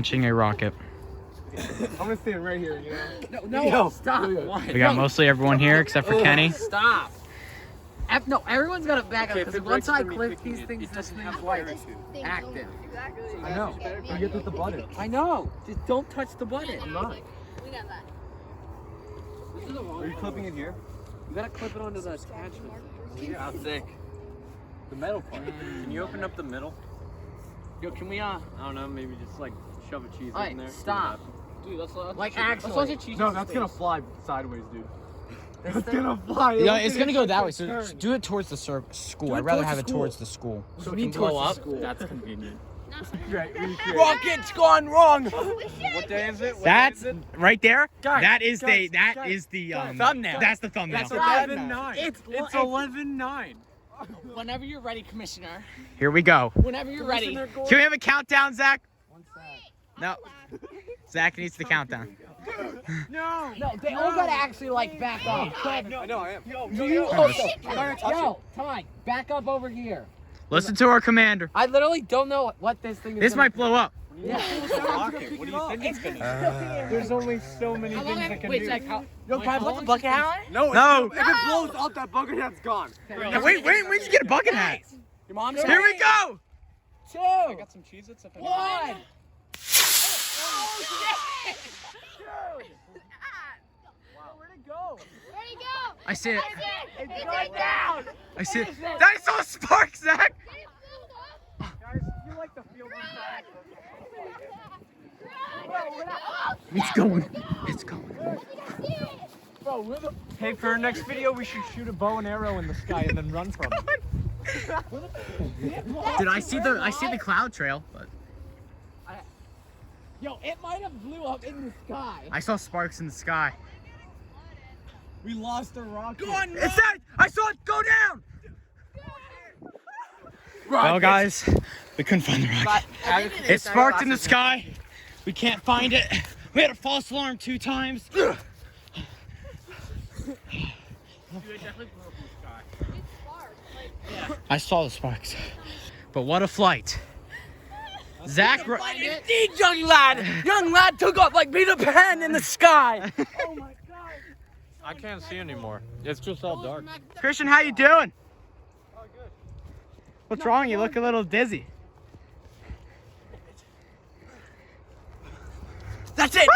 launching a rocket. I'm gonna stand right here, you know? No, stop. We got mostly everyone here except for Kenny. Stop. No, everyone's got to back up because once I clip these things, this thing's like active. I know. You get the button. I know. Just don't touch the button. I'm not. We got that. Are you clipping it here? You gotta clip it onto the attachment. How thick? The metal part. Can you open up the middle? Yo, can we I don't know, maybe just like shove a cheese Alright, in there. stop. Dude, that's Like actually. No, that's gonna fly sideways, dude. It's gonna fly. Yeah, it's gonna go that way. So do it towards the school. I'd rather have it towards the school. So Me it can blow up. towards the That's convenient. No. Rocket's gone wrong. What day is it? That's right there. Guys, That is guys, the thumbnail. That's the thumbnail. It's 11-9. It's 11-9. Whenever you're ready, Commissioner. Here we go. Whenever you're ready. Can we have a countdown, Zach? No. Zach needs the countdown. No, they all gotta actually like back up. I know I am. Yo, Ty, back up over here. Listen to our commander. I literally don't know what this thing is. This might blow up. Yeah. Rocket. What do you think it's gonna There's only so many things that can do. Zach, Yo, can I put the bucket hat on? No. If it blows up, that bucket hat's gone. No, wait, we need to get a bucket hat. Your mom's Here we go. 2. I got some Cheez-Its up in 1. Where'd it go? Where'd he go? I see it. It's going down. I see it. I saw a spark, Zach. Guys, you like the field inside? It's going. It's going. Hey, for our next video, we should shoot a bow and arrow in the sky and then run from it. Dude, I see the cloud trail, but Yo, it might have blew up in the sky. I saw sparks in the sky. We lost the rocket. It's that! I saw it go down! Well, guys, we couldn't find the rocket. It sparked in the sky. We can't find it. We had a false alarm 2 times. I saw the sparks. But what a flight. Zach, Indeed, young lad took off like Peter Pan in the sky. I can't see anymore. It's just all dark. Christian, how you doing? What's wrong? You look a little dizzy. That's it.